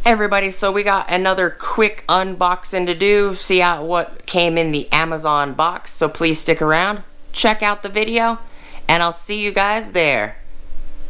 Everybody, so we got another quick unboxing to do, see out what came in the Amazon box, so please stick around, check out the video, and I'll see you guys there.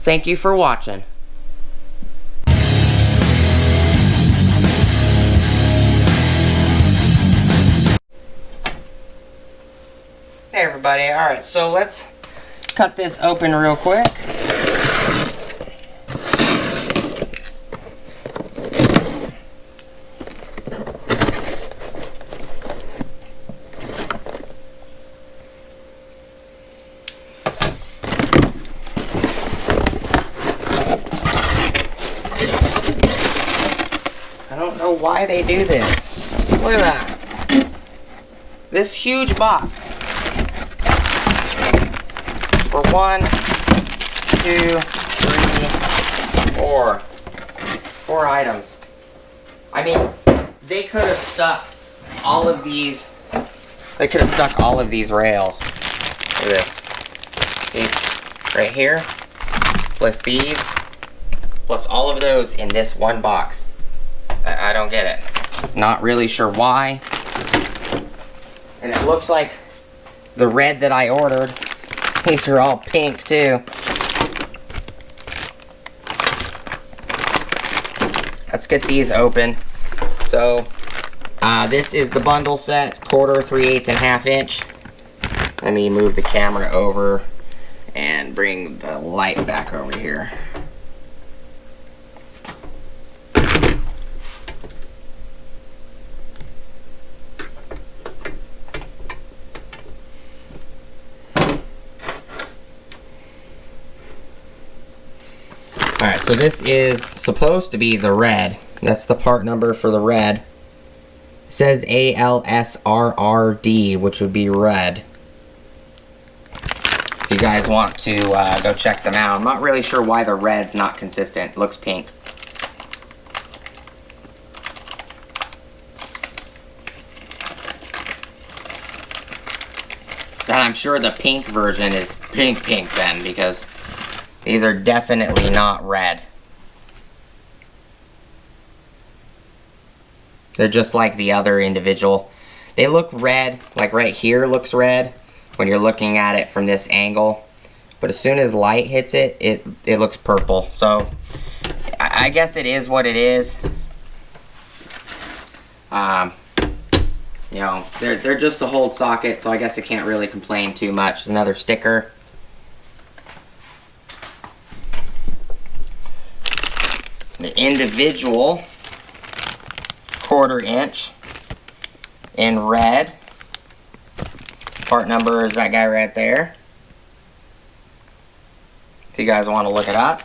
Thank you for watching. Hey everybody, alright, so let's cut this open real quick. I don't know why they do this. Look at that. This huge box. For 1, 2, 3, 4. 4 items. I mean, they could have stuck all of these. They could have stuck all of these rails. Look at this. These right here. Plus these. Plus all of those in this one box. I don't get it. Not really sure why. And it looks like the red that I ordered. These are all pink too. Let's get these open. So, this is the bundle set, 1/4, 3/8, and 1/2 inch. Let me move the camera over and bring the light back over here. Alright, so this is supposed to be the red. That's the part number for the red. It says ALSRRD, which would be red. If you guys want to go check them out. I'm not really sure why the red's not consistent. It looks pink. And I'm sure the pink version is pink then, because these are definitely not red. They're just like the other individual. They look red, like right here looks red when you're looking at it from this angle. But as soon as light hits it, it looks purple. So I guess it is what it is. You know, they're just a hold socket, so I guess I can't really complain too much. There's another sticker. The individual 1/4 inch in red. Part number is that guy right there. If you guys want to look it up.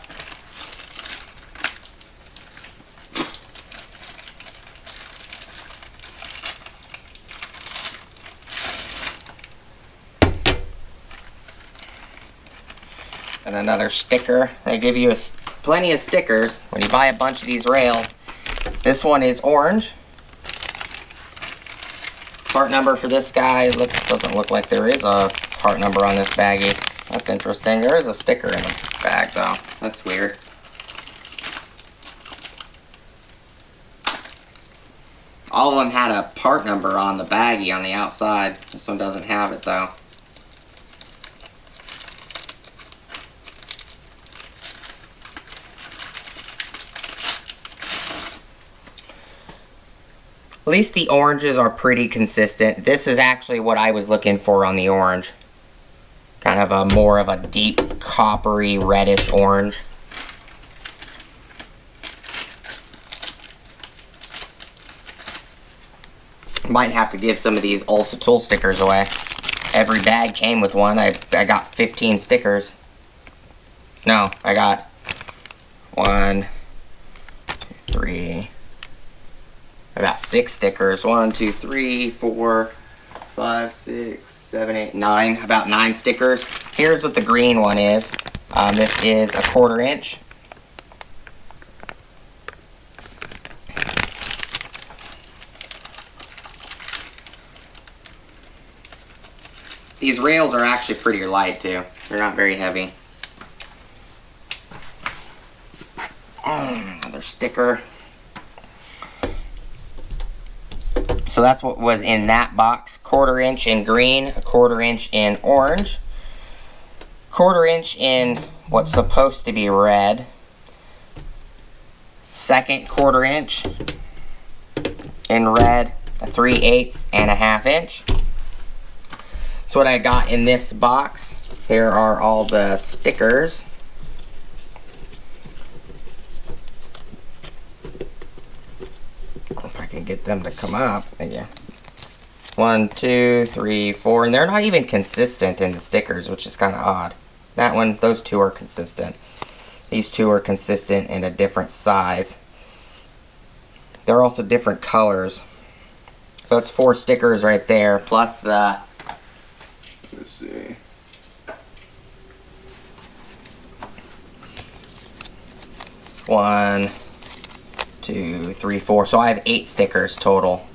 And another sticker. They give you plenty of stickers when you buy a bunch of these rails. This one is orange. Part number for this guy doesn't look like there is a part number on this baggie. That's interesting. There is a sticker in the bag though. That's weird. All of them had a part number on the baggie on the outside. This one doesn't have it though. At least the oranges are pretty consistent. This is actually what I was looking for on the orange. Kind of a more of a deep coppery reddish orange. Might have to give some of these Olsa tool stickers away. Every bag came with one. I got 15 stickers. No, I got 1, 2, 3. I got 6 stickers. 1, 2, 3, 4, 5, 6, 7, 8, 9. About 9 stickers. Here's what the green one is. This is a 1/4 inch. These rails are actually pretty light too. They're not very heavy. Another sticker. So that's what was in that box. 1/4 inch in green, a 1/4 inch in orange, 1/4 inch in what's supposed to be red, second 1/4 inch in red, a 3/8 and a 1/2 inch. So what I got in this box, here are all the stickers. If I can get them to come up, yeah. 1, 2, 3, 4, and they're not even consistent in the stickers, which is kind of odd. That one, those two are consistent. These two are consistent in a different size. They're also different colors. So that's 4 stickers right there, plus the, let's see, one, 2, 3, 4. So I have 8 stickers total.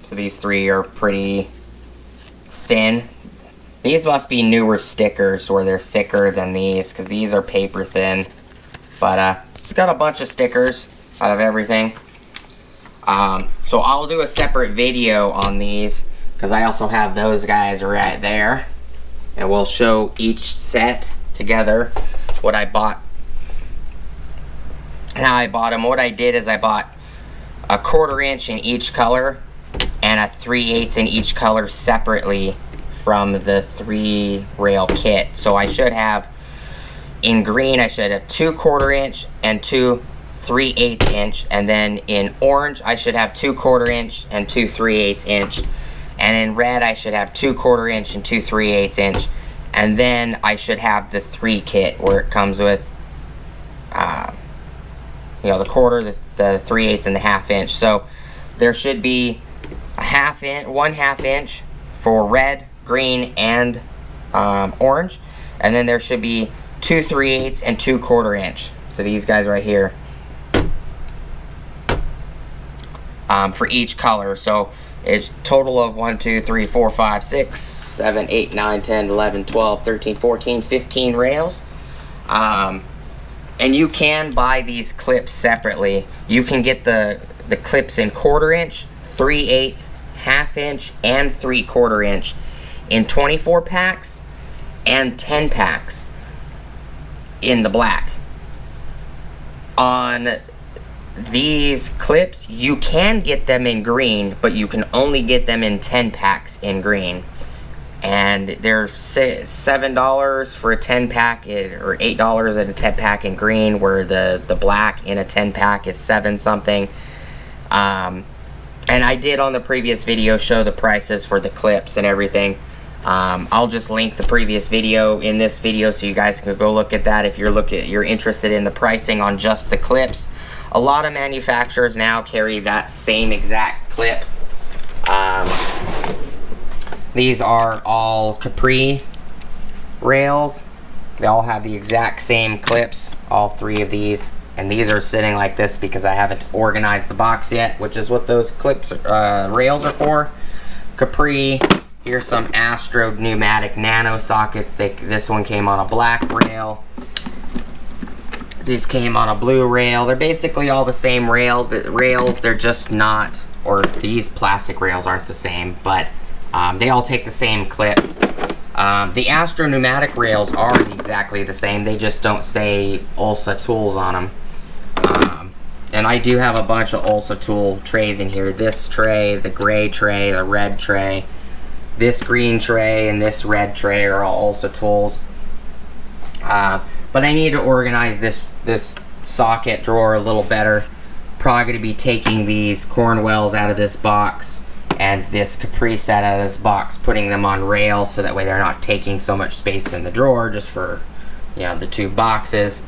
So these 3 are pretty thin. These must be newer stickers where they're thicker than these, because these are paper thin. But it's got a bunch of stickers out of everything. So I'll do a separate video on these, because I also have those guys right there. And we'll show each set together, what I bought and how I bought them. What I did is I bought a 1/4 inch in each color and a 3/8 in each color separately from the 3 rail kit. So I should have, in green, I should have 2 1/4 inch and 2 3/8 inch, and then in orange I should have 2 1/4 inch and 2 3/8 inch, and in red I should have 2 1/4 inch and 2 3/8 inch, and then I should have the 3 kit where it comes with you know, the 1/4, the 3/8 and the 1/2 inch. So there should be a 1/2 inch, 1/2 inch for red, green, and orange, and then there should be 2 3/8 and 2 1/4 inch. So these guys right here, for each color. So it's total of 1, 2, 3, 4, 5, 6, 7, 8, 9, 10, 11, 12, 13, 14, 15 rails. And you can buy these clips separately. You can get the clips in 1/4 inch, 3/8, 1/2 inch, and 3/4 inch in 24 packs and 10 packs in the black. On these clips, you can get them in green, but you can only get them in 10 packs in green. And they're $7 for a 10 pack, or $8 at a 10 pack in green, where the black in a 10 pack is 7 something. And I did on the previous video show the prices for the clips and everything. I'll just link the previous video in this video so you guys can go look at that if you're interested in the pricing on just the clips. A lot of manufacturers now carry that same exact clip. These are all Capri rails. They all have the exact same clips, all 3 of these. And these are sitting like this because I haven't organized the box yet, which is what those clips, rails are for. Capri. Here's some Astro Pneumatic Nano sockets. This one came on a black rail. These came on a blue rail. They're basically all the same rails. They're just not, or these plastic rails aren't the same, but they all take the same clips. The Astro Pneumatic rails are exactly the same. They just don't say Olsa tools on them. And I do have a bunch of Olsa tool trays in here. This tray, the gray tray, the red tray, this green tray, and this red tray are all Olsa tools. But I need to organize this socket drawer a little better. Probably going to be taking these Cornwells out of this box and this Capri set out of this box, putting them on rails so that way they're not taking so much space in the drawer, just for, you know, the 2 boxes.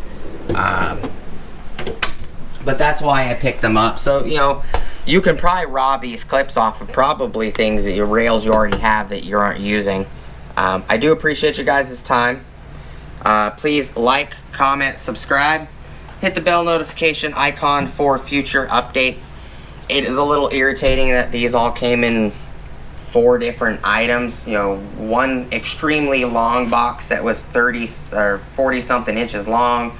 But that's why I picked them up. So, you know, you can probably rob these clips off of probably things that your rails you already have that you aren't using. I do appreciate you guys' time. Please like, comment, subscribe. Hit the bell notification icon for future updates. It is a little irritating that these all came in 4 different items. You know, one extremely long box that was 30 or 40 something inches long,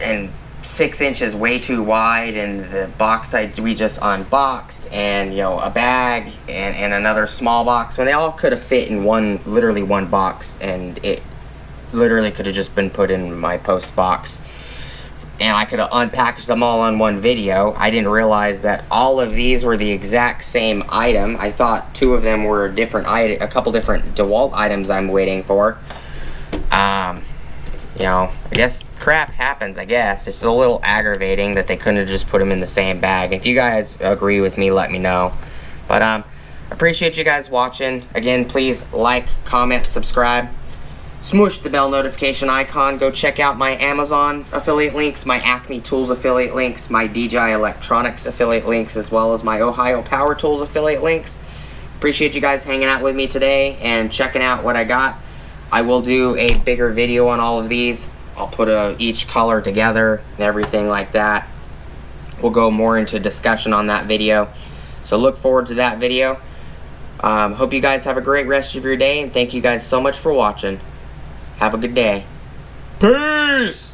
and 6 inches way too wide, and the box that we just unboxed, and you know, a bag and another small box, when they all could have fit in literally one box, and it literally could have just been put in my post box, and I could have unpackaged them all on one video. I didn't realize that all of these were the exact same item. I thought 2 of them were different a couple different DeWalt items I'm waiting for. You know, I guess crap happens, I guess. It's a little aggravating that they couldn't have just put them in the same bag. If you guys agree with me, let me know. But, appreciate you guys watching. Again, please like, comment, subscribe. Smush the bell notification icon. Go check out my Amazon affiliate links, my Acme Tools affiliate links, my DJI Electronics affiliate links, as well as my Ohio Power Tools affiliate links. Appreciate you guys hanging out with me today and checking out what I got. I will do a bigger video on all of these. I'll put each color together and everything like that. We'll go more into discussion on that video. So look forward to that video. Hope you guys have a great rest of your day, and thank you guys so much for watching. Have a good day. Peace!